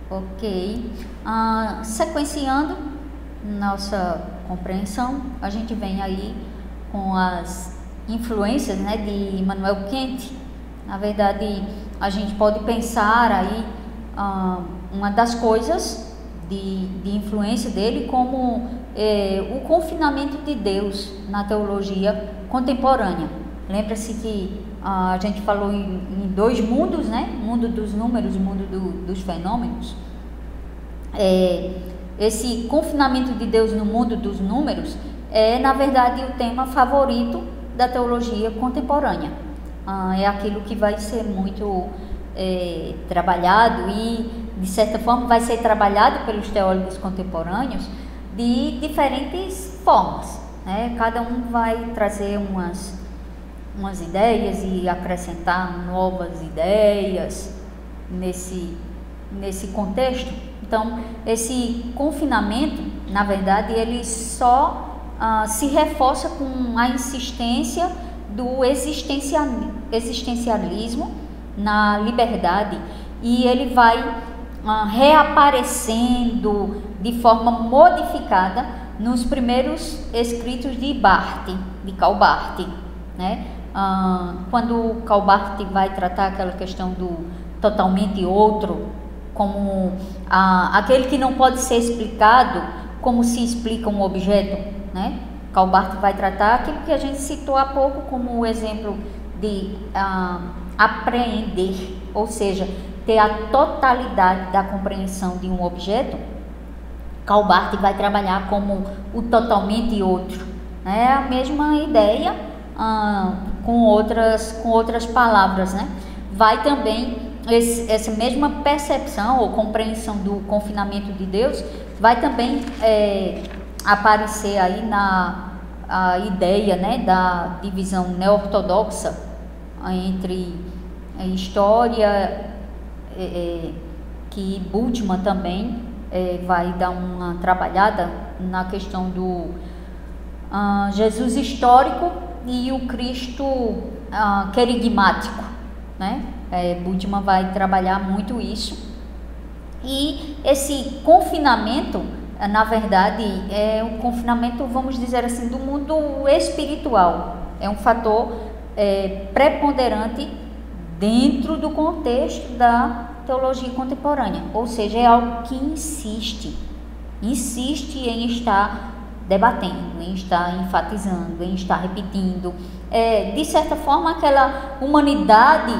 Ok. Sequenciando nossa compreensão, a gente vem aí com as influências, né, de Immanuel Kant. Na verdade, a gente pode pensar aí uma das coisas de influência dele como o confinamento de Deus na teologia contemporânea. Lembra-se que a gente falou em dois mundos, né? Mundo dos números e mundo dos fenômenos. Esse confinamento de Deus no mundo dos números é, na verdade, o tema favorito da teologia contemporânea. É aquilo que vai ser muito trabalhado e, de certa forma, vai ser trabalhado pelos teólogos contemporâneos de diferentes formas, né? Cada um vai trazer umas ideias e acrescentar novas ideias nesse contexto. Então, esse confinamento, na verdade, ele só se reforça com a insistência do existencialismo na liberdade, e ele vai reaparecendo de forma modificada nos primeiros escritos de Karl Barth, né? Quando Karl Barth vai tratar aquela questão do totalmente outro como aquele que não pode ser explicado como se explica um objeto, né? Karl Barth vai tratar aquilo que a gente citou há pouco como o exemplo de apreender, ou seja, ter a totalidade da compreensão de um objeto. Karl Barth vai trabalhar como o totalmente outro, né? A mesma ideia com outras palavras, né? Vai também essa mesma percepção ou compreensão do confinamento de Deus vai também aparecer aí na ideia, né, da divisão neo-ortodoxa entre a história, que Bultmann também vai dar uma trabalhada na questão do Jesus histórico e o Cristo querigmático, né? Bultmann vai trabalhar muito isso. E esse confinamento, na verdade, é um confinamento, vamos dizer assim, do mundo espiritual. É um fator preponderante dentro do contexto da teologia contemporânea. Ou seja, é algo que insiste em estar debatendo, em estar enfatizando, em estar repetindo. De certa forma, aquela humanidade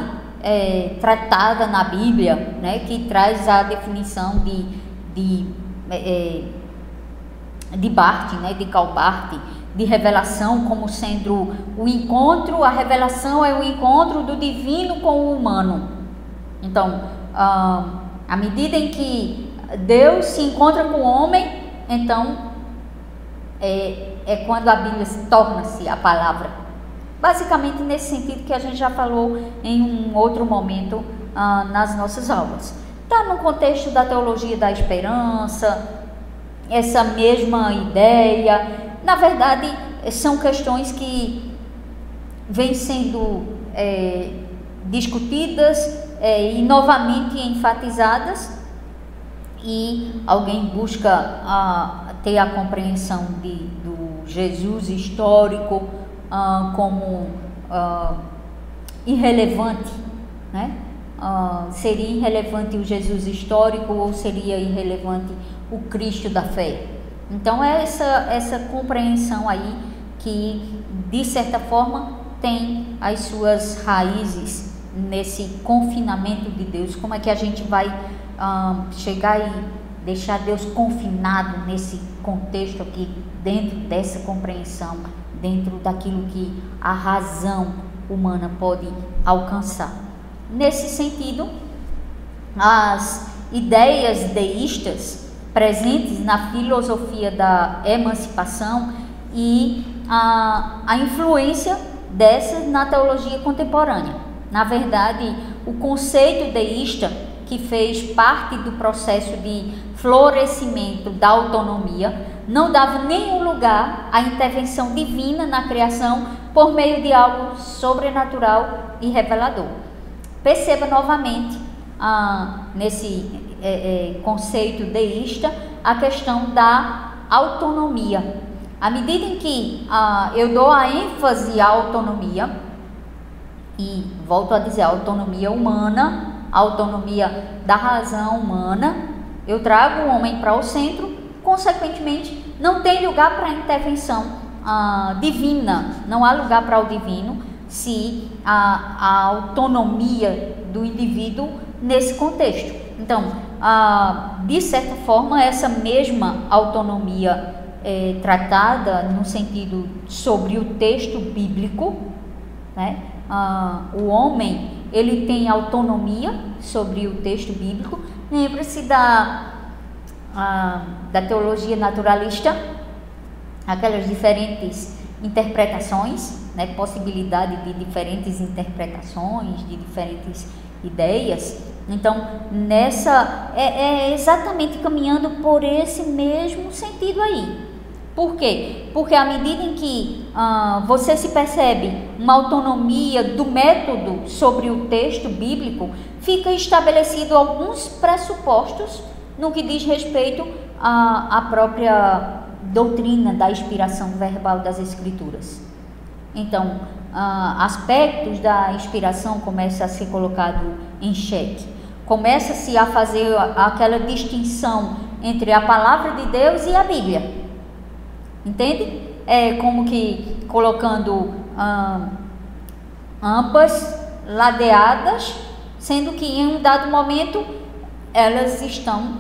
tratada na Bíblia, né, que traz a definição de Barth, né, de Karl Barth, de revelação como sendo o encontro, a revelação é o encontro do divino com o humano. Então, à medida em que Deus se encontra com o homem, então é quando a Bíblia torna-se a palavra. Basicamente nesse sentido que a gente já falou em um outro momento nas nossas aulas. Está no contexto da teologia da esperança, essa mesma ideia. Na verdade, são questões que vêm sendo discutidas e novamente enfatizadas, e alguém busca ter a compreensão do Jesus histórico como irrelevante, né? Seria irrelevante o Jesus histórico ou seria irrelevante o Cristo da fé? Então é essa compreensão aí que, de certa forma, tem as suas raízes nesse confinamento de Deus. Como é que a gente vai chegar e deixar Deus confinado nesse contexto aqui, dentro dessa compreensão, dentro daquilo que a razão humana pode alcançar? Nesse sentido, as ideias deístas presentes na filosofia da emancipação e a influência dessas na teologia contemporânea. Na verdade, o conceito deísta, que fez parte do processo de florescimento da autonomia, não dava nenhum lugar à intervenção divina na criação por meio de algo sobrenatural e revelador. Perceba novamente conceito deísta a questão da autonomia. À medida em que eu dou a ênfase à autonomia, e volto a dizer, a autonomia humana, a autonomia da razão humana, eu trago o homem para o centro, consequentemente, não tem lugar para a intervenção divina, não há lugar para o divino se a autonomia do indivíduo nesse contexto. Então, de certa forma, essa mesma autonomia tratada no sentido sobre o texto bíblico, né? O homem, ele tem autonomia sobre o texto bíblico. Lembre-se da teologia naturalista, aquelas diferentes interpretações, né? Possibilidade de diferentes interpretações, de diferentes ideias. Então, é exatamente caminhando por esse mesmo sentido aí. Por quê? Porque à medida em que você se percebe uma autonomia do método sobre o texto bíblico, fica estabelecido alguns pressupostos no que diz respeito à própria doutrina da inspiração verbal das Escrituras. Então, aspectos da inspiração começam a ser colocados em xeque. Começa-se a fazer aquela distinção entre a palavra de Deus e a Bíblia. Entende? É como que colocando ambas ladeadas, sendo que em um dado momento elas estão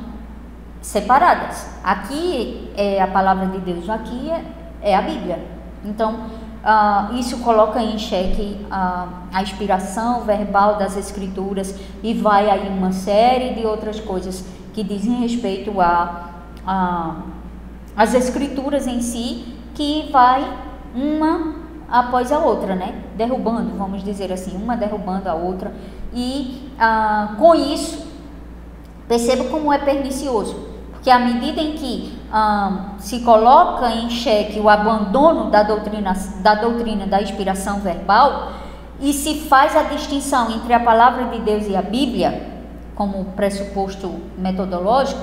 separadas. Aqui é a palavra de Deus, aqui é a Bíblia. Então, isso coloca em xeque a inspiração verbal das Escrituras, e vai aí uma série de outras coisas que dizem respeito às Escrituras em si, que vai uma após a outra, né? Derrubando, vamos dizer assim, uma derrubando a outra. E com isso, perceba como é pernicioso, porque à medida em que se coloca em xeque o abandono da doutrina da inspiração verbal, e se faz a distinção entre a palavra de Deus e a Bíblia como pressuposto metodológico,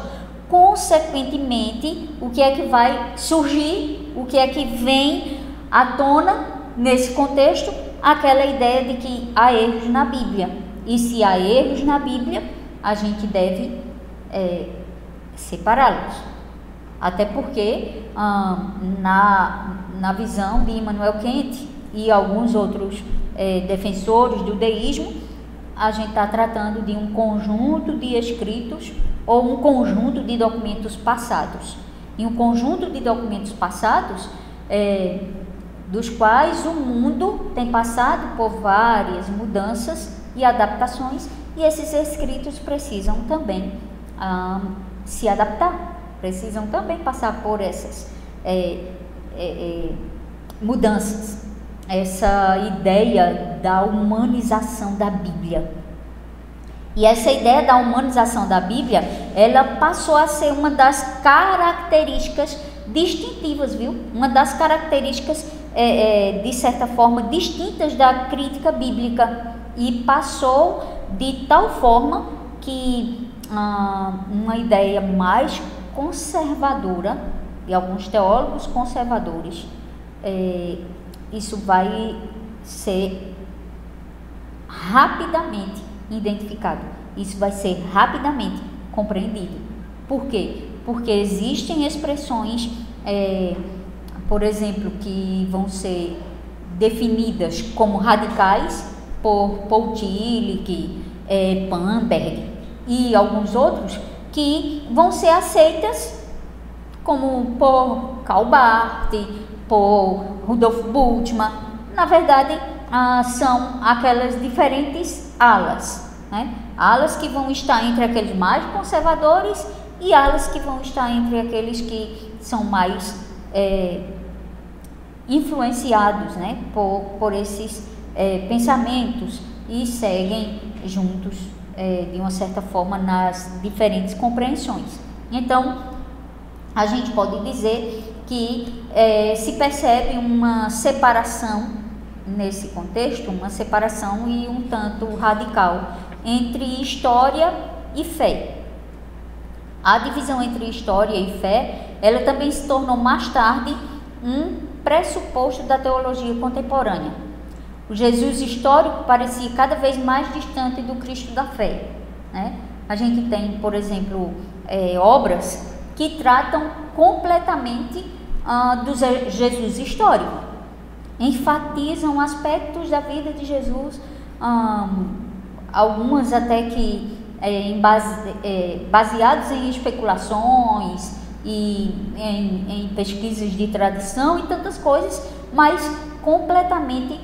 consequentemente, o que é que vai surgir, o que é que vem à tona nesse contexto? Aquela ideia de que há erros na Bíblia. E se há erros na Bíblia, a gente deve separá-los. Até porque, na visão de Immanuel Kant e alguns outros defensores do deísmo, a gente está tratando de um conjunto de escritos ou um conjunto de documentos passados. E um conjunto de documentos passados dos quais o mundo tem passado por várias mudanças e adaptações, e esses escritos precisam também se adaptar, precisam também passar por essas mudanças. Essa ideia da humanização da Bíblia. E essa ideia da humanização da Bíblia, ela passou a ser uma das características distintivas, viu? Uma das características, de certa forma, distintas da crítica bíblica. E passou de tal forma que uma ideia mais conservadora, de alguns teólogos conservadores, isso vai ser rapidamente identificado, isso vai ser rapidamente compreendido. Por quê? Porque existem expressões, por exemplo, que vão ser definidas como radicais por Paul Tillich, Pamberg e alguns outros, que vão ser aceitas como por Karl Barth, por Rudolf Bultmann. Na verdade, são aquelas diferentes alas, né? Alas que vão estar entre aqueles mais conservadores e alas que vão estar entre aqueles que são mais influenciados, né, por esses pensamentos, e seguem juntos de uma certa forma nas diferentes compreensões. Então, a gente pode dizer que se percebe uma separação nesse contexto, uma separação e um tanto radical entre história e fé. A divisão entre história e fé, ela também se tornou mais tarde um pressuposto da teologia contemporânea. O Jesus histórico parecia cada vez mais distante do Cristo da fé, né? A gente tem, por exemplo, obras que tratam completamente do Jesus histórico, enfatizam aspectos da vida de Jesus, algumas até que baseados em especulações e em pesquisas de tradição e tantas coisas, mas completamente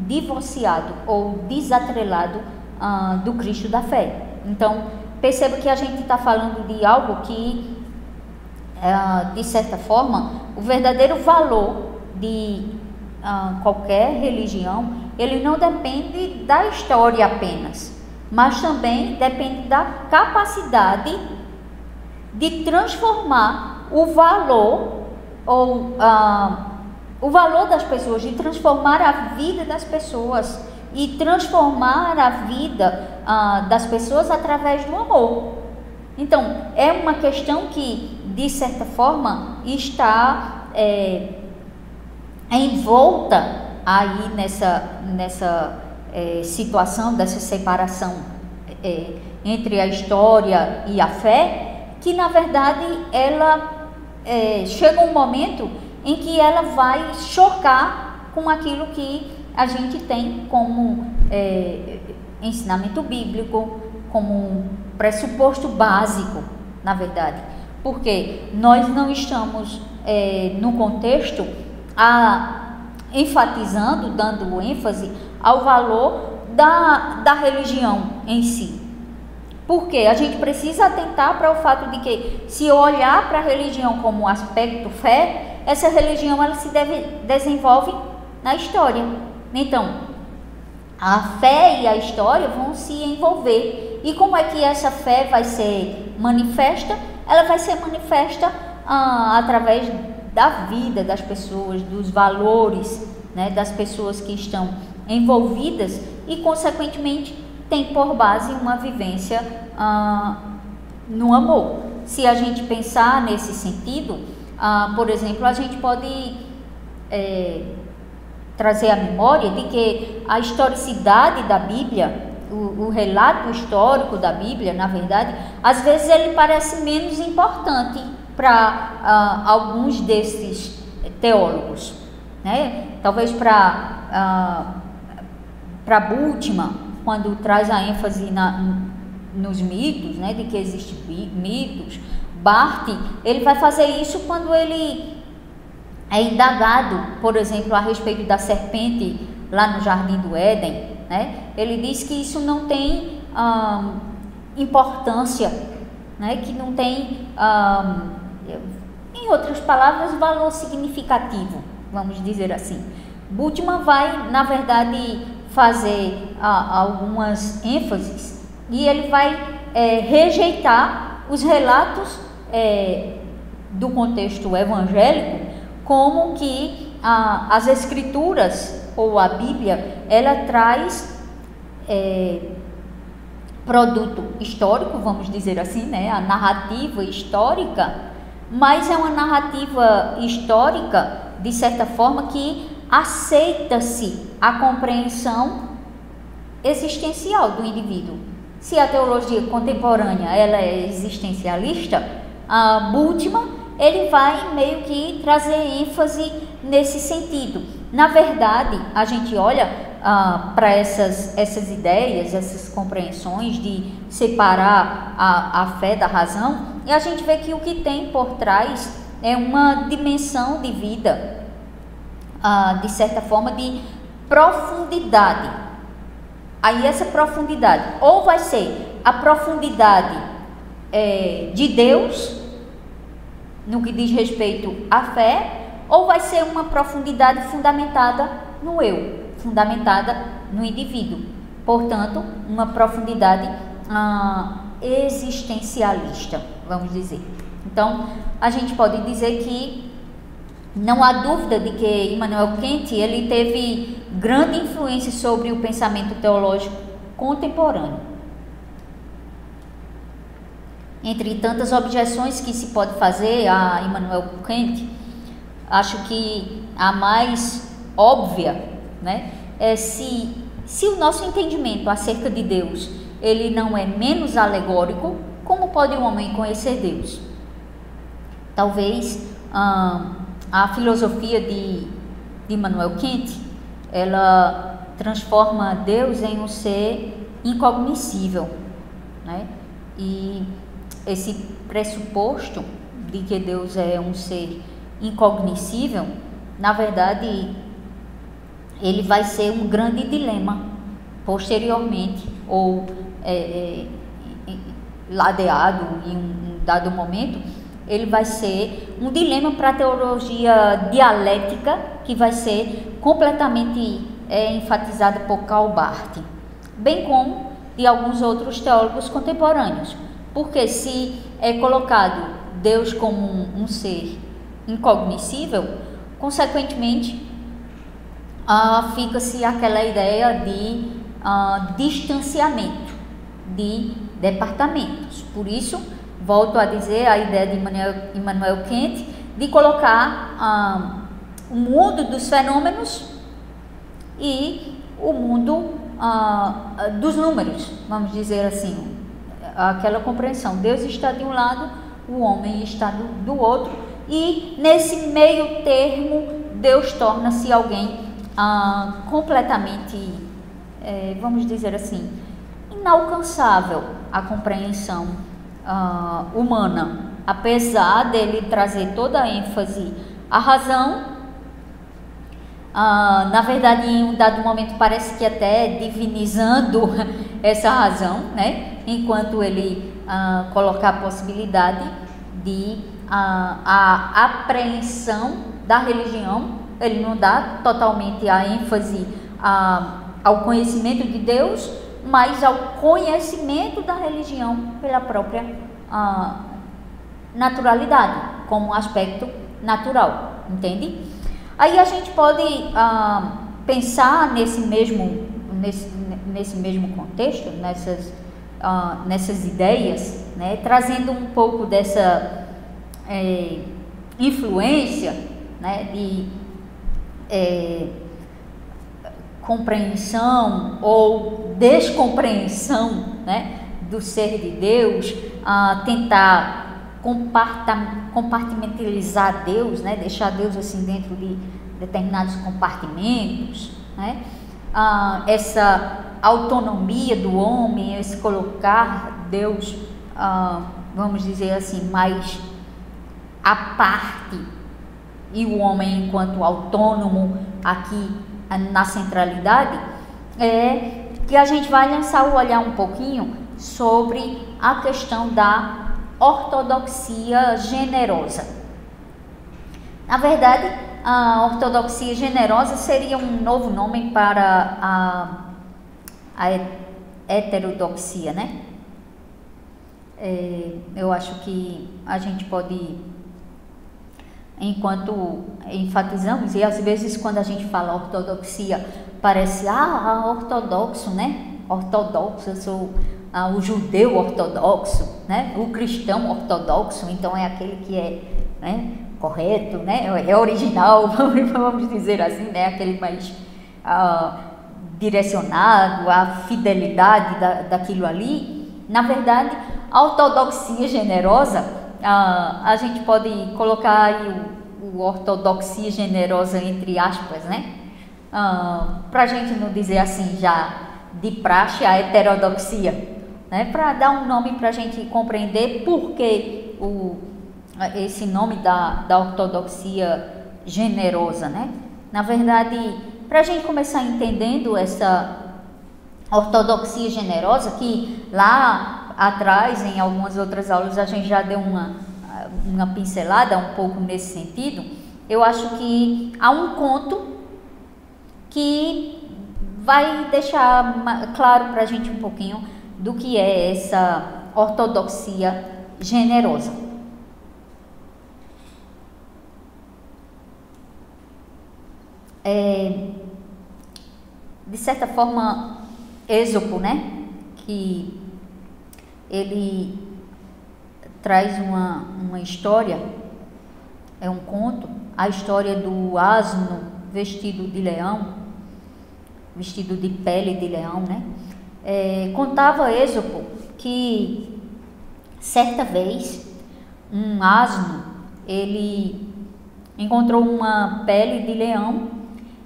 divorciado ou desatrelado do Cristo da fé. Então, perceba que a gente está falando de algo que, de certa forma, o verdadeiro valor de qualquer religião, ele não depende da história apenas, mas também depende da capacidade de transformar o valor o valor das pessoas, de transformar a vida das pessoas e transformar a vida das pessoas através do amor. Então, é uma questão que, de certa forma, está envolta aí nessa situação, dessa separação entre a história e a fé, que, na verdade, ela chega um momento em que ela vai chocar com aquilo que a gente tem como ensinamento bíblico, como um pressuposto básico, na verdade, porque nós não estamos no contexto enfatizando, dando ênfase ao valor da religião em si. Porque a gente precisa atentar para o fato de que, se olhar para a religião como um aspecto fé, essa religião ela se desenvolve na história. Então, a fé e a história vão se envolver. E como é que essa fé vai ser manifesta? Ela vai ser manifesta através da vida das pessoas, dos valores, né, das pessoas que estão envolvidas e, consequentemente, tem por base uma vivência no amor. Se a gente pensar nesse sentido, por exemplo, a gente pode trazer a memória de que a historicidade da Bíblia, o relato histórico da Bíblia, na verdade, às vezes ele parece menos importante para alguns desses teólogos, né? Talvez para Bultmann, quando traz a ênfase nos mitos, né, de que existem mitos. Barth, ele vai fazer isso quando ele é indagado, por exemplo, a respeito da serpente lá no Jardim do Éden, né? Ele diz que isso não tem importância, né? Que não tem, em outras palavras, valor significativo, vamos dizer assim. Bultmann vai, na verdade, fazer algumas ênfases e ele vai rejeitar os relatos do contexto evangélico, como que as escrituras ou a Bíblia, ela traz produto histórico, vamos dizer assim, né? A narrativa histórica, mas é uma narrativa histórica, de certa forma, que aceita-se a compreensão existencial do indivíduo. Se a teologia contemporânea ela é existencialista, Bultmann ele vai meio que trazer ênfase nesse sentido. Na verdade, a gente olha para essas ideias, essas compreensões de separar a fé da razão, e a gente vê que o que tem por trás é uma dimensão de vida, de certa forma, de profundidade. Aí essa profundidade ou vai ser a profundidade de Deus no que diz respeito à fé, ou vai ser uma profundidade fundamentada no eu, fundamentada no indivíduo. Portanto, uma profundidade existencialista, vamos dizer. Então, a gente pode dizer que não há dúvida de que Immanuel Kant ele teve grande influência sobre o pensamento teológico contemporâneo. Entre tantas objeções que se pode fazer a Immanuel Kant, acho que a mais óbvia, né, é se o nosso entendimento acerca de Deus ele não é menos alegórico, como pode o homem conhecer Deus? Talvez a filosofia de Immanuel Kant, ela transforma Deus em um ser incognoscível, né? E esse pressuposto de que Deus é um ser incognoscível, na verdade, ele vai ser um grande dilema posteriormente, ou ladeado em um dado momento, ele vai ser um dilema para a teologia dialética, que vai ser completamente enfatizada por Karl Barth, bem como de alguns outros teólogos contemporâneos. Porque se é colocado Deus como um ser incognoscível, consequentemente, fica-se aquela ideia de distanciamento de departamentos. Por isso, volto a dizer a ideia de Immanuel Kant de colocar o mundo dos fenômenos e o mundo dos números, vamos dizer assim, aquela compreensão. Deus está de um lado, o homem está do outro, e nesse meio termo Deus torna-se alguém completamente, vamos dizer assim, inalcançável à compreensão humana, apesar dele trazer toda a ênfase à razão. Na verdade, em um dado momento parece que até divinizando essa razão, né? Enquanto ele coloca a possibilidade de a apreensão da religião. Ele não dá totalmente a ênfase ao conhecimento de Deus, mas ao conhecimento da religião pela própria naturalidade, como um aspecto natural, entende? Aí a gente pode pensar nesse mesmo contexto, nessas ideias, né, trazendo um pouco dessa influência, né, de compreensão ou descompreensão, né, do ser de Deus, tentar compartimentalizar Deus, né, deixar Deus assim dentro de determinados compartimentos, né, essa autonomia do homem, esse colocar Deus, vamos dizer assim, mais à parte, e o homem enquanto autônomo aqui na centralidade, que a gente vai lançar o olhar um pouquinho sobre a questão da ortodoxia generosa. Na verdade, a ortodoxia generosa seria um novo nome para a heterodoxia, né? Eu acho que a gente pode, enquanto enfatizamos, e às vezes quando a gente fala ortodoxia, parece, ortodoxo, né? Ortodoxo, eu sou o judeu ortodoxo, né? O cristão ortodoxo, então é aquele que é, né, correto, né? É original, vamos dizer assim, né? Aquele mais direcionado à fidelidade daquilo ali. Na verdade, a ortodoxia generosa, a gente pode colocar aí o ortodoxia generosa entre aspas, né? Para a gente não dizer assim já de praxe a heterodoxia, né? Para dar um nome para a gente compreender por que esse nome da ortodoxia generosa, né? Na verdade, para a gente começar entendendo essa ortodoxia generosa, que lá atrás, em algumas outras aulas, a gente já deu uma pincelada um pouco nesse sentido, eu acho que há um conto que vai deixar claro para a gente um pouquinho do que é essa ortodoxia generosa. De certa forma, Ésopo, né, que ele traz uma história, é um conto, a história do asno vestido de leão, vestido de pele de leão, né? Contava Êxopo que certa vez um asno, ele encontrou uma pele de leão,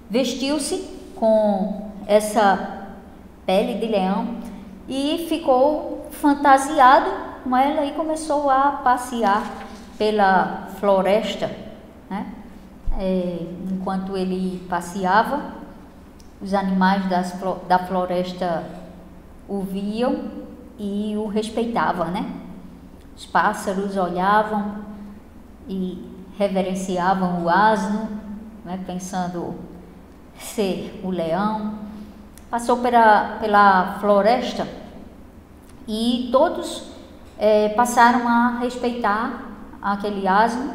vestiu-se com essa pele de leão e ficou fantasiado com ela e começou a passear pela floresta, né? Enquanto ele passeava, os animais da floresta o viam e o respeitavam, né? Os pássaros olhavam e reverenciavam o asno, né? Pensando ser o leão. Passou pela floresta e todos passaram a respeitar aquele asno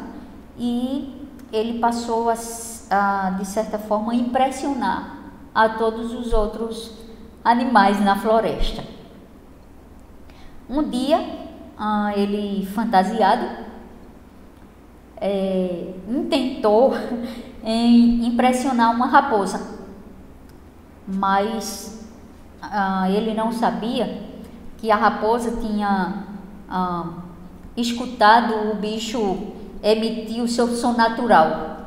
e ele passou a de certa forma, impressionar a todos os outros animais na floresta. Um dia, ele fantasiado, intentou impressionar uma raposa, mas ele não sabia que a raposa tinha escutado o bicho emitir o seu som natural,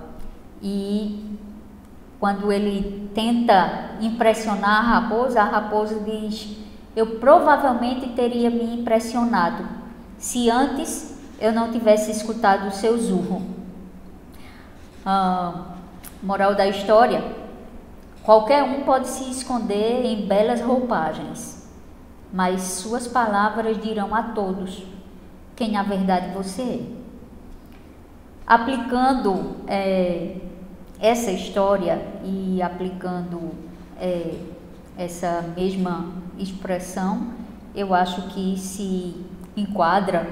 e quando ele tenta impressionar a raposa diz: eu provavelmente teria me impressionado se antes eu não tivesse escutado o seu zurro. Moral da história: qualquer um pode se esconder em belas roupagens, mas suas palavras dirão a todos quem na verdade você é. Aplicando essa história e aplicando essa mesma expressão, eu acho que se enquadra,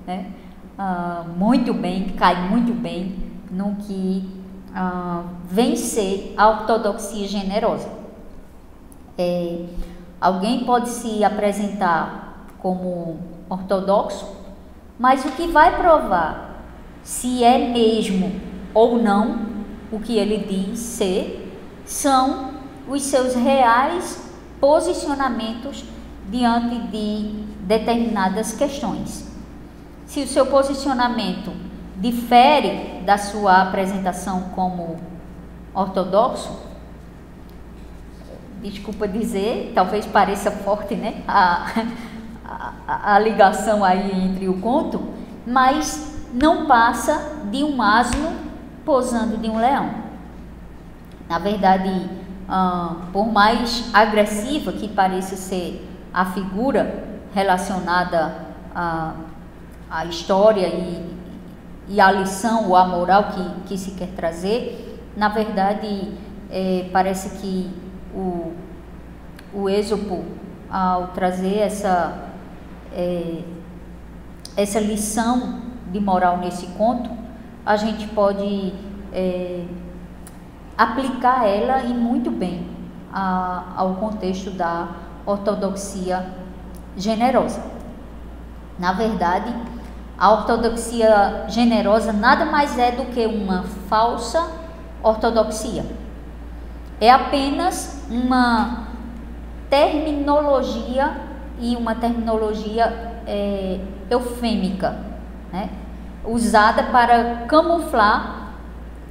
né, muito bem, cai muito bem no que vem ser a ortodoxia generosa. Alguém pode se apresentar como ortodoxo, mas o que vai provar se é mesmo ou não o que ele diz ser são os seus reais posicionamentos diante de determinadas questões. Se o seu posicionamento difere da sua apresentação como ortodoxo, desculpa dizer, talvez pareça forte, né, a ligação aí entre o conto, mas não passa de um asno posando de um leão. Na verdade, por mais agressiva que pareça ser a figura relacionada à história e à lição ou à moral que se quer trazer, na verdade, parece que o Êxopo, ao trazer essa lição de moral nesse conto, a gente pode aplicar ela e muito bem ao contexto da ortodoxia generosa. Na verdade, a ortodoxia generosa nada mais é do que uma falsa ortodoxia. É apenas uma terminologia, e uma terminologia eufêmica, né, usada para camuflar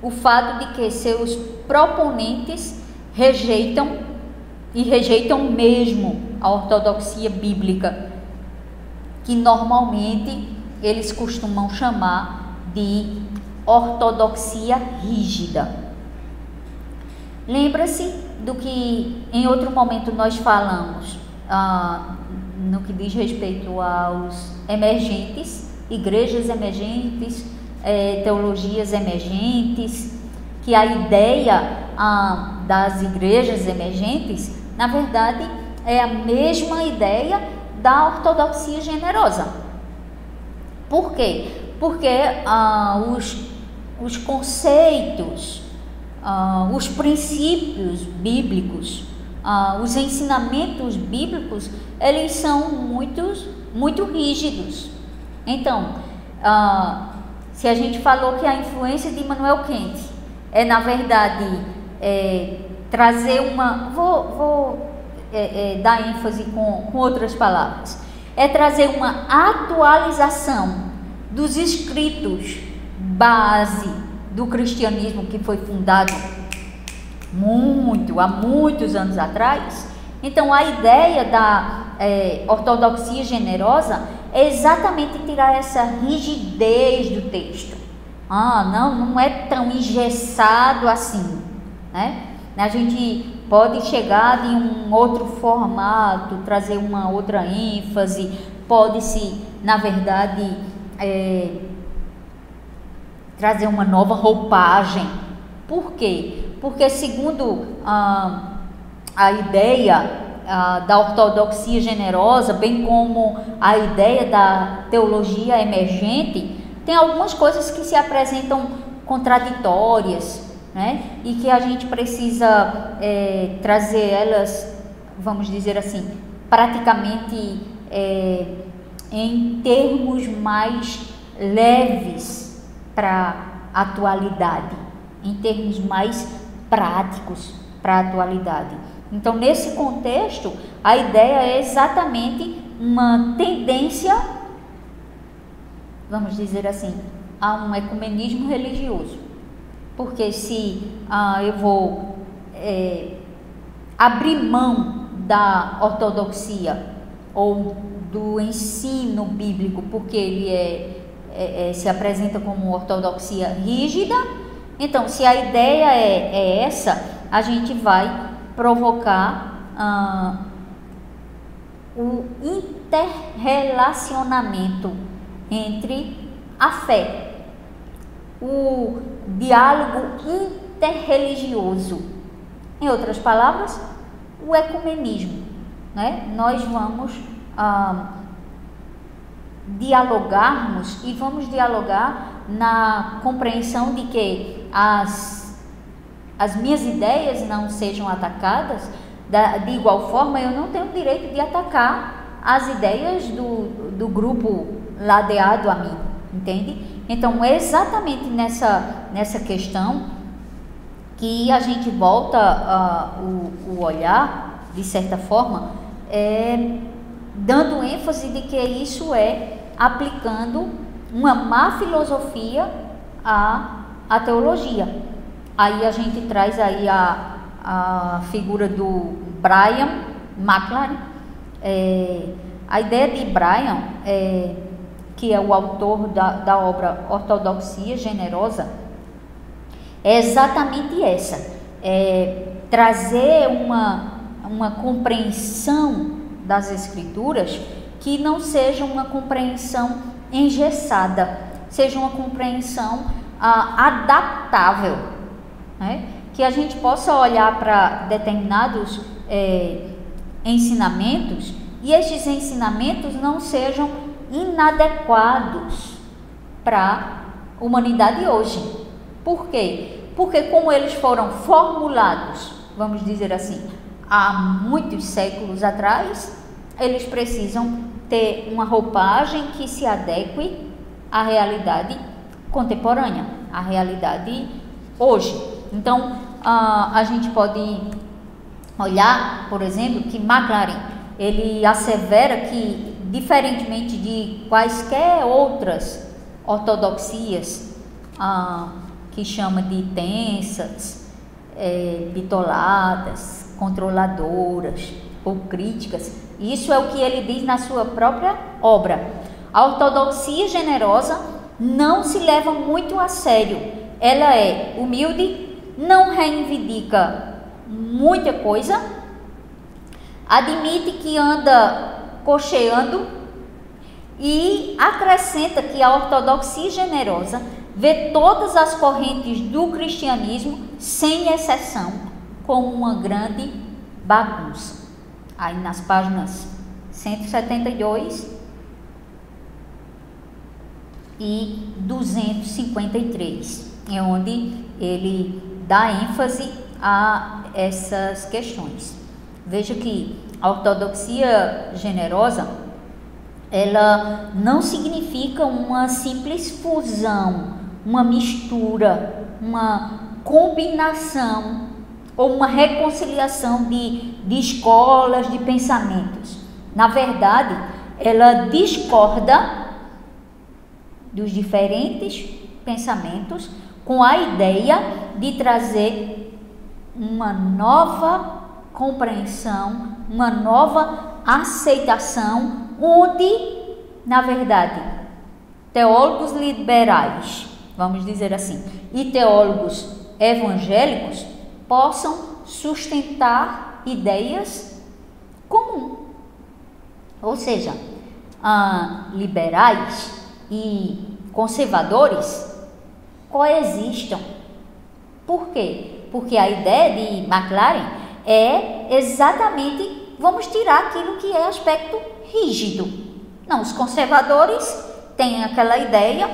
o fato de que seus proponentes rejeitam mesmo a ortodoxia bíblica, que normalmente eles costumam chamar de ortodoxia rígida. Lembra-se do que em outro momento nós falamos no que diz respeito aos emergentes, igrejas emergentes, teologias emergentes, que a ideia das igrejas emergentes, na verdade, é a mesma ideia da ortodoxia generosa. Por quê? Porque os conceitos, os princípios bíblicos, os ensinamentos bíblicos, eles são muito rígidos. Então, se a gente falou que a influência de Immanuel Kant é, na verdade, trazer uma... Vou dar ênfase com outras palavras. É trazer uma atualização dos escritos base do cristianismo que foi fundado há muitos anos atrás. Então, a ideia da ortodoxia generosa é exatamente tirar essa rigidez do texto. Não é tão engessado assim, né? A gente pode chegar em um outro formato, trazer uma outra ênfase, pode-se, na verdade, trazer uma nova roupagem. Por quê? Porque, segundo a ideia da ortodoxia generosa, bem como a ideia da teologia emergente, tem algumas coisas que se apresentam contraditórias, né? E que a gente precisa trazer elas, vamos dizer assim, praticamente em termos mais leves para a atualidade, em termos mais práticos para a atualidade. Então, nesse contexto, a ideia é exatamente uma tendência, vamos dizer assim, a um ecumenismo religioso. Porque se eu vou abrir mão da ortodoxia ou do ensino bíblico, porque ele se apresenta como ortodoxia rígida, então, se a ideia é essa, a gente vai provocar o interrelacionamento entre a fé, o diálogo interreligioso. Em outras palavras, o ecumenismo, né? Nós vamos dialogarmos e vamos dialogar na compreensão de que as minhas ideias não sejam atacadas. De igual forma, eu não tenho o direito de atacar as ideias do grupo ladeado a mim, entende? Então, é exatamente nessa questão que a gente volta o olhar, de certa forma, dando ênfase de que isso é aplicando uma má filosofia à teologia. Aí a gente traz aí a figura do Brian McLaren. A ideia de Brian, que é o autor da obra Ortodoxia Generosa, é exatamente essa: trazer uma compreensão das Escrituras que não seja uma compreensão engessada, seja uma compreensão adaptável, né? Que a gente possa olhar para determinados ensinamentos e estes ensinamentos não sejam inadequados para a humanidade hoje. Por quê? Porque como eles foram formulados, vamos dizer assim, há muitos séculos atrás, eles precisam ter uma roupagem que se adeque à realidade contemporânea, à realidade hoje. Então, a gente pode olhar, por exemplo, que McLaren, ele assevera que, diferentemente de quaisquer outras ortodoxias, que chama de tensas, bitoladas, controladoras ou críticas, isso é o que ele diz na sua própria obra. A ortodoxia generosa não se leva muito a sério. Ela é humilde, não reivindica muita coisa, admite que anda cocheando e acrescenta que a ortodoxia generosa vê todas as correntes do cristianismo, sem exceção, como uma grande bagunça. Aí nas páginas 172 e 253, é onde ele dá ênfase a essas questões. Veja que a ortodoxia generosa, ela não significa uma simples fusão, uma mistura, uma combinação ou uma reconciliação de escolas, de pensamentos. Na verdade, ela discorda dos diferentes pensamentos com a ideia de trazer uma nova compreensão, uma nova aceitação, onde, na verdade, teólogos liberais, vamos dizer assim, e teólogos evangélicos possam sustentar ideias comuns. Ou seja, liberais e conservadores coexistam. Por quê? Porque a ideia de McLaren é exatamente, vamos tirar aquilo que é aspecto rígido. Não, os conservadores têm aquela ideia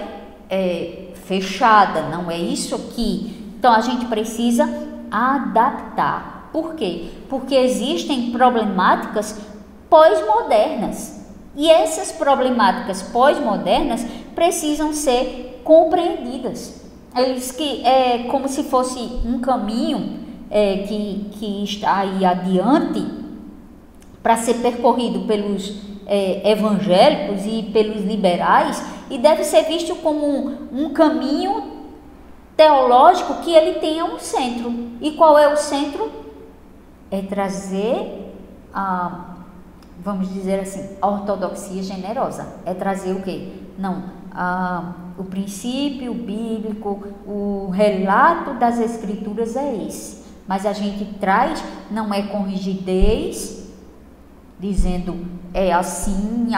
fechada, não é isso aqui. Então a gente precisa adaptar. Por quê? Porque existem problemáticas pós-modernas. E essas problemáticas pós-modernas precisam ser compreendidas. Eles que é como se fosse um caminho que está aí adiante para ser percorrido pelos evangélicos e pelos liberais, e deve ser visto como um caminho teológico que ele tenha um centro. E qual é o centro? É trazer vamos dizer assim, a ortodoxia generosa. É trazer o quê? Não, o princípio bíblico, o relato das escrituras é esse. Mas a gente traz, não é com rigidez, dizendo é assim,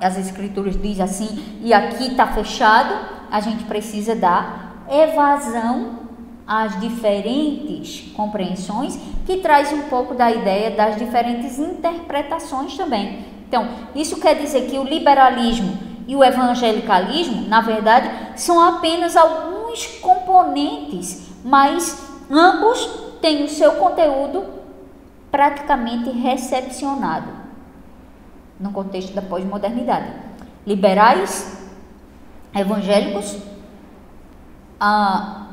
as escrituras dizem assim, e aqui está fechado. A gente precisa dar evasão às diferentes compreensões, que traz um pouco da ideia das diferentes interpretações também. Então, isso quer dizer que o liberalismo e o evangelicalismo, na verdade, são apenas alguns componentes, mas ambos têm o seu conteúdo praticamente recepcionado no contexto da pós-modernidade. Liberais, evangélicos,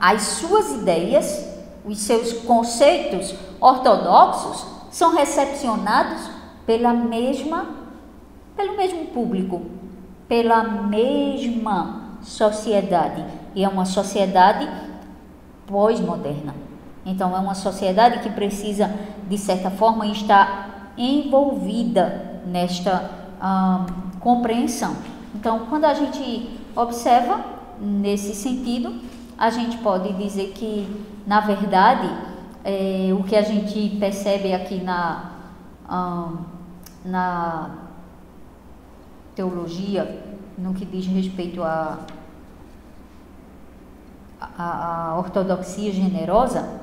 as suas ideias, os seus conceitos ortodoxos são recepcionados pelo mesmo público, pela mesma sociedade. E é uma sociedade pós-moderna. Então, é uma sociedade que precisa, de certa forma, estar envolvida nesta compreensão. Então, quando a gente observa nesse sentido, a gente pode dizer que, na verdade, o que a gente percebe aqui na teologia, no que diz respeito à ortodoxia generosa,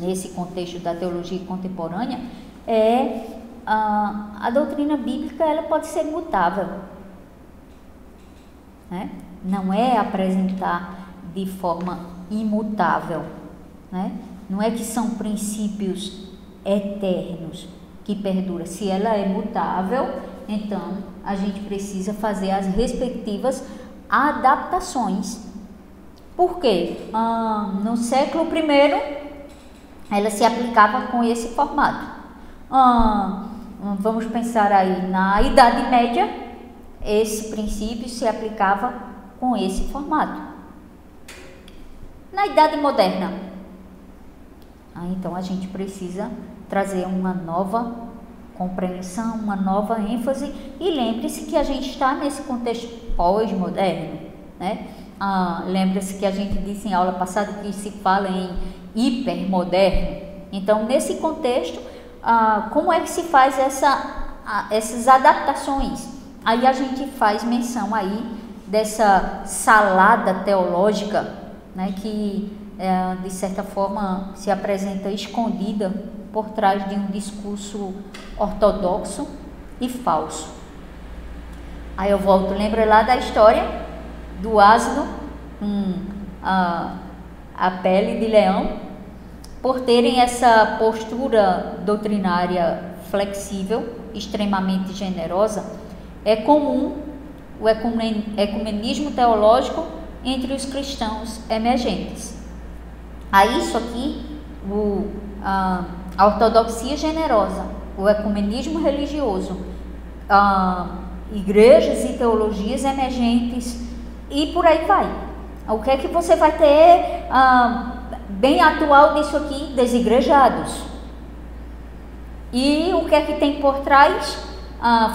nesse contexto da teologia contemporânea, a doutrina bíblica ela pode ser mutável, né? Não é apresentar de forma imutável, né? Não é que são princípios eternos que perduram. Se ela é mutável, então a gente precisa fazer as respectivas adaptações. Por quê? No século I, ela se aplicava com esse formato. Vamos pensar aí na Idade Média, esse princípio se aplicava com esse formato. Na Idade Moderna, então a gente precisa trazer uma nova compreensão, uma nova ênfase, e lembre-se que a gente está nesse contexto pós-moderno, né? Lembre-se que a gente disse em aula passada que se fala em hipermoderno. Então, nesse contexto, como é que se faz essas adaptações? Aí a gente faz menção aí dessa salada teológica, né, que de certa forma se apresenta escondida por trás de um discurso ortodoxo e falso. Aí eu volto, lembra lá da história do asno com a pele de leão? Por terem essa postura doutrinária flexível, extremamente generosa, É comum o ecumenismo teológico entre os cristãos emergentes. A isso aqui, a ortodoxia generosa, o ecumenismo religioso, igrejas e teologias emergentes e por aí vai. O que é que você vai ter bem atual disso aqui? Desigrejados. E o que é que tem por trás?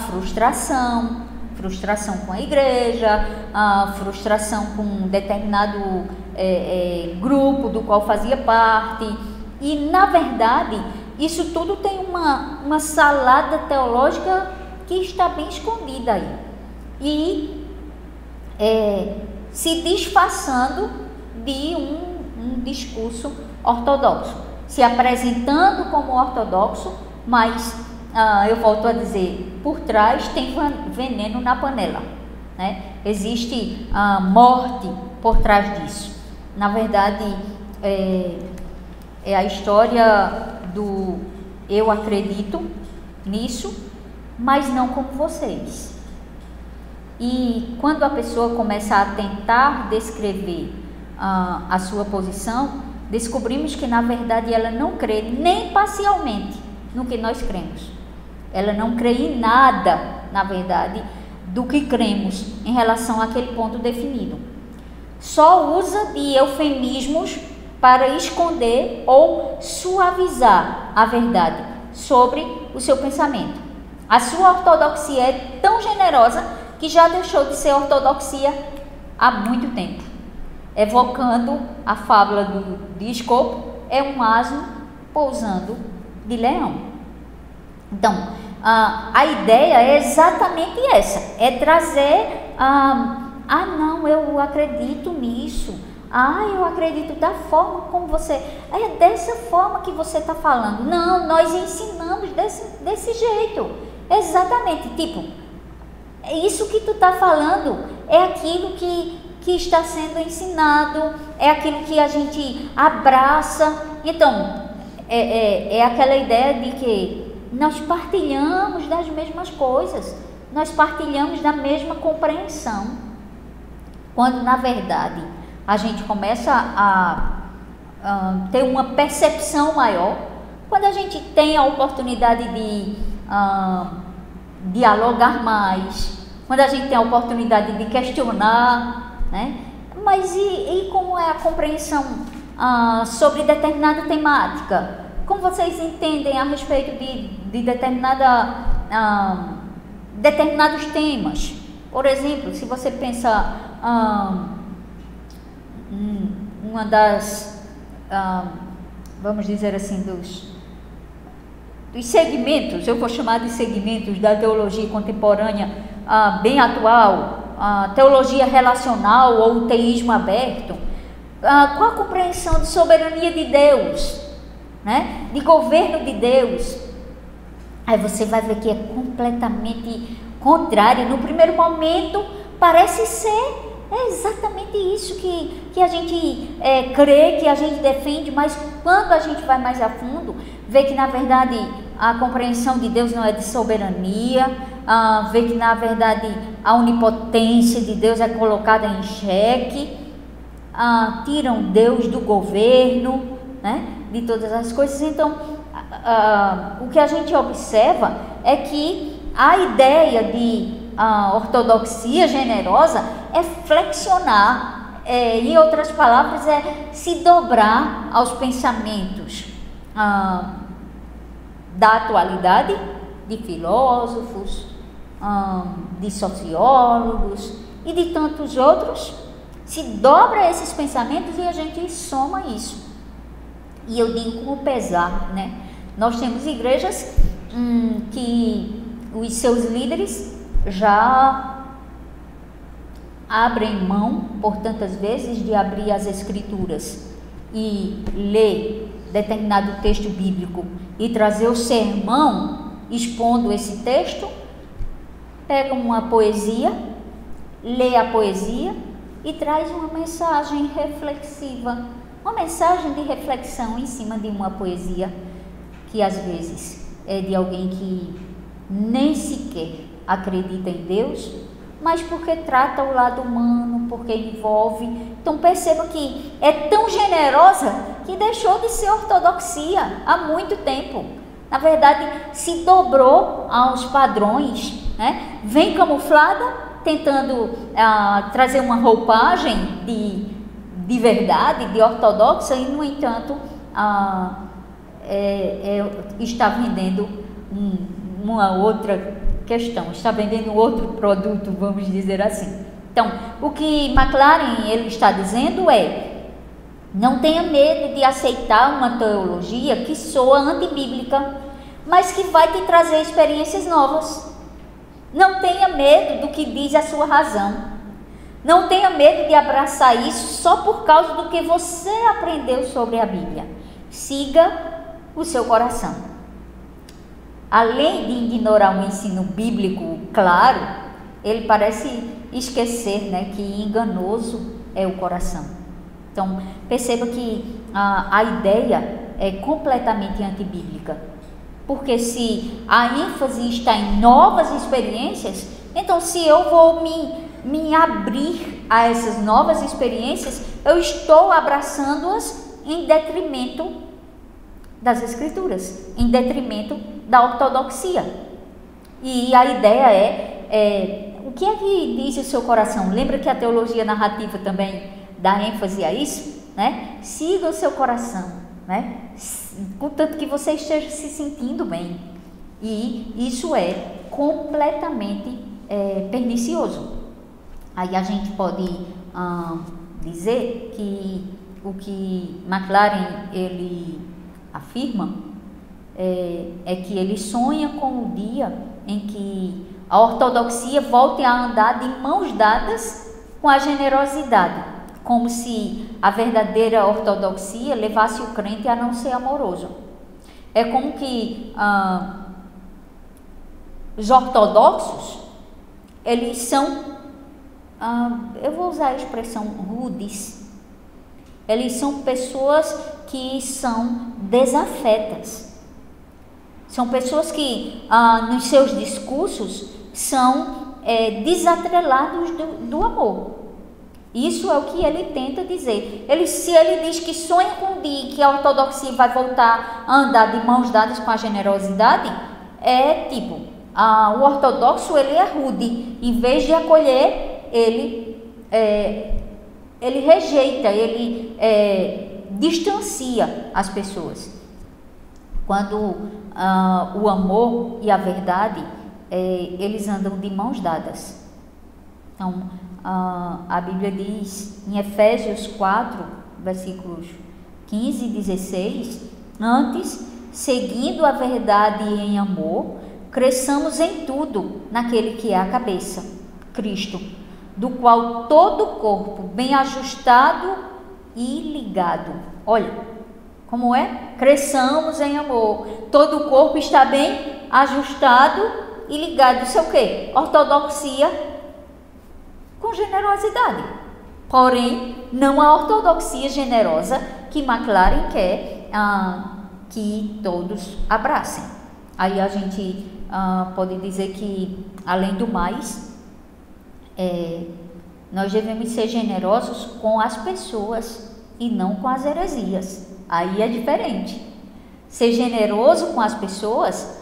Frustração com a igreja, frustração com um determinado grupo do qual fazia parte. E, na verdade, isso tudo tem uma salada teológica que está bem escondida aí. E se disfarçando de um discurso ortodoxo, se apresentando como ortodoxo, mas eu volto a dizer, por trás tem veneno na panela, né? Existe morte por trás disso. Na verdade, é a história do eu acredito nisso, mas não como vocês. E quando a pessoa começa a tentar descrever a sua posição, descobrimos que na verdade ela não crê nem parcialmente no que nós cremos. Ela não crê em nada, na verdade, do que cremos em relação àquele ponto definido. Só usa de eufemismos para esconder ou suavizar a verdade sobre o seu pensamento. A sua ortodoxia é tão generosa que já deixou de ser ortodoxia há muito tempo. Evocando a fábula de Escopo, é um asno pousando de leão. Então, a ideia é exatamente essa, é trazer, não, eu acredito nisso, eu acredito da forma como você, é dessa forma que você está falando, não, nós ensinamos desse jeito, exatamente, tipo, isso que tu está falando é aquilo que está sendo ensinado, é aquilo que a gente abraça. Então, é aquela ideia de que nós partilhamos das mesmas coisas, nós partilhamos da mesma compreensão, quando na verdade a gente começa a ter uma percepção maior, quando a gente tem a oportunidade de dialogar mais, quando a gente tem a oportunidade de questionar, né? Mas e como é a compreensão sobre determinada temática? Como vocês entendem a respeito de determinados temas? Por exemplo, se você pensa uma das, vamos dizer assim, dos segmentos, eu vou chamar de segmentos da teologia contemporânea bem atual, teologia relacional ou teísmo aberto, qual a compreensão de soberania de Deus, né? De governo de Deus? Aí você vai ver que é completamente contrário. No primeiro momento parece ser exatamente isso que a gente crê, que a gente defende, mas quando a gente vai mais a fundo, vê que na verdade a compreensão de Deus não é de soberania, vê que na verdade a onipotência de Deus é colocada em xeque, tiram Deus do governo, né, de todas as coisas. Então, o que a gente observa é que a ideia de ortodoxia generosa é flexionar, em outras palavras, é se dobrar aos pensamentos da atualidade, de filósofos, de sociólogos e de tantos outros, se dobra a esses pensamentos e a gente soma isso. E eu digo com o pesar, né? Nós temos igrejas que os seus líderes já abrem mão, por tantas vezes, de abrir as escrituras e ler determinado texto bíblico e trazer o sermão expondo esse texto, pegam uma poesia, lê a poesia e traz uma mensagem reflexiva, uma mensagem de reflexão em cima de uma poesia que às vezes é de alguém que nem sequer acredita em Deus, mas porque trata o lado humano, porque envolve. Então perceba que é tão generosa que deixou de ser ortodoxia há muito tempo. Na verdade, se dobrou aos padrões, né? Vem camuflada, tentando trazer uma roupagem de verdade, de ortodoxa, e no entanto está vendendo uma outra questão, está vendendo outro produto, vamos dizer assim. Então, o que McLaren ele está dizendo é: não tenha medo de aceitar uma teologia que soa antibíblica, mas que vai te trazer experiências novas. Não tenha medo do que diz a sua razão. Não tenha medo de abraçar isso só por causa do que você aprendeu sobre a Bíblia. Siga o seu coração. Além de ignorar o ensino bíblico claro, ele parece esquecer, né, que enganoso é o coração. Então, perceba que a ideia é completamente antibíblica. Porque se a ênfase está em novas experiências, então se eu vou me abrir a essas novas experiências, eu estou abraçando-as em detrimento das Escrituras, em detrimento da ortodoxia. E a ideia é o que é que diz o seu coração? Lembra que a teologia narrativa também dá ênfase a isso, né? Siga o seu coração, né? Contanto que você esteja se sentindo bem. E isso é completamente pernicioso. Aí a gente pode dizer que o que McLaren ele afirma é que ele sonha com o dia em que a ortodoxia volte a andar de mãos dadas com a generosidade, como se a verdadeira ortodoxia levasse o crente a não ser amoroso. É como que os ortodoxos, eles são, eu vou usar a expressão rudes, eles são pessoas que são desafetas. São pessoas que nos seus discursos são desatrelados do amor. Isso é o que ele tenta dizer. Se ele diz que sonha com o dia que a ortodoxia vai voltar a andar de mãos dadas com a generosidade, o ortodoxo ele é rude. Em vez de acolher, ele rejeita, ele distancia as pessoas. Quando o amor e a verdade, eles andam de mãos dadas. Então, a Bíblia diz em Efésios 4, versículos 15 e 16: antes, seguindo a verdade em amor, cresçamos em tudo naquele que é a cabeça, Cristo, do qual todo o corpo, bem ajustado e ligado. Olha, como é? Cresçamos em amor. Todo o corpo está bem ajustado e ligado. Isso é o quê? Ortodoxia com generosidade. Porém, não a ortodoxia generosa que McLaren quer que todos abracem. Aí a gente pode dizer que, além do mais, nós devemos ser generosos com as pessoas e não com as heresias. Aí é diferente. Ser generoso com as pessoas,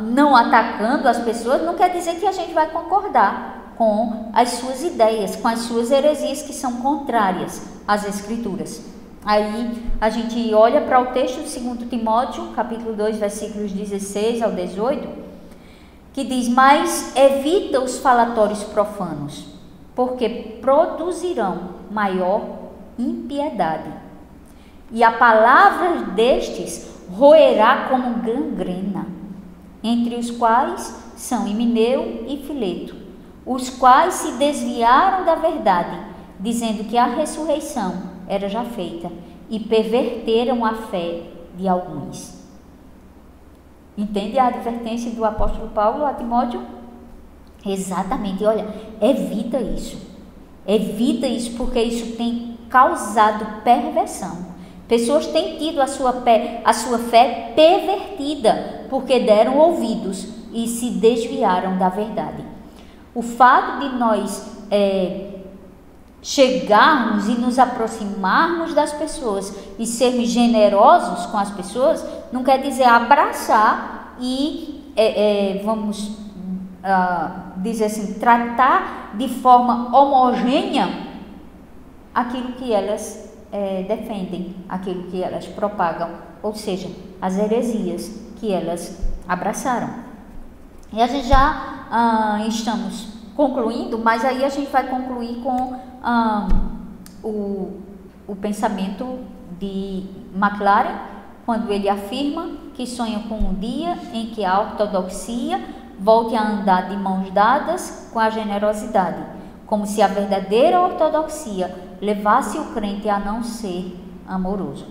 não atacando as pessoas, não quer dizer que a gente vai concordar com as suas ideias, com as suas heresias que são contrárias às Escrituras. Aí a gente olha para o texto de 2 Timóteo, capítulo 2, versículos 16 ao 18, que diz: mas evita os falatórios profanos, porque produzirão maior impiedade, e a palavra destes roerá como gangrena, entre os quais são Himeneu e Fileto, os quais se desviaram da verdade, dizendo que a ressurreição era já feita, e perverteram a fé de alguns. Entende a advertência do apóstolo Paulo a Timóteo? Exatamente. Olha, evita isso, porque isso tem causado perversão. Pessoas têm tido a sua fé pervertida, porque deram ouvidos e se desviaram da verdade. O fato de nós chegarmos e nos aproximarmos das pessoas e sermos generosos com as pessoas não quer dizer abraçar e vamos dizer assim, tratar de forma homogênea aquilo que elas defendem, aquilo que elas propagam, ou seja, as heresias que elas abraçaram. E a gente já estamos concluindo, mas aí a gente vai concluir com o pensamento de McLaren, quando ele afirma que sonha com um dia em que a ortodoxia volte a andar de mãos dadas com a generosidade, como se a verdadeira ortodoxia levasse o crente a não ser amoroso.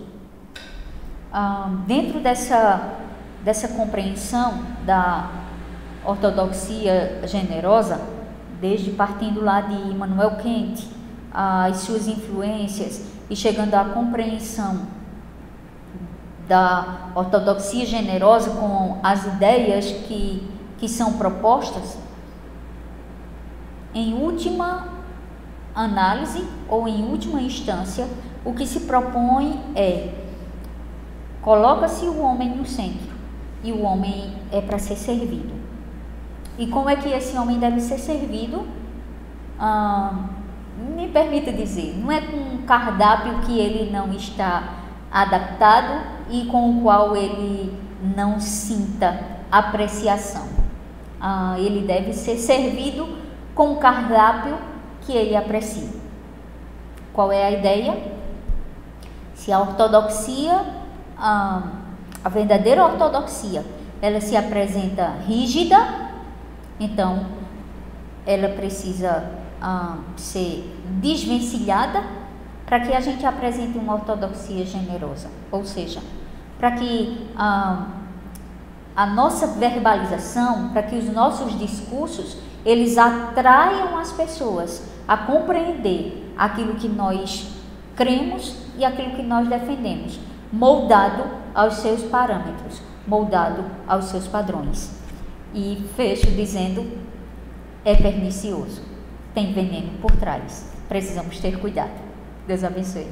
Dentro dessa compreensão da ortodoxia generosa, desde partindo lá de Immanuel Kant, as suas influências e chegando à compreensão da ortodoxia generosa com as ideias que são propostas, em última análise ou em última instância, o que se propõe coloca-se o homem no centro e o homem é para ser servido. E como é que esse homem deve ser servido? Me permita dizer, não é com um cardápio que ele não está adaptado e com o qual ele não sinta apreciação. Ele deve ser servido com um cardápio que ele aprecia. Qual é a ideia? Se a ortodoxia, a verdadeira ortodoxia, ela se apresenta rígida, então ela precisa ser desvencilhada para que a gente apresente uma ortodoxia generosa, ou seja, para que a nossa verbalização, para que os nossos discursos, eles atraiam as pessoas a compreender aquilo que nós cremos e aquilo que nós defendemos, moldado aos seus parâmetros, moldado aos seus padrões. E fecho dizendo, é pernicioso, tem veneno por trás, precisamos ter cuidado. Deus abençoe.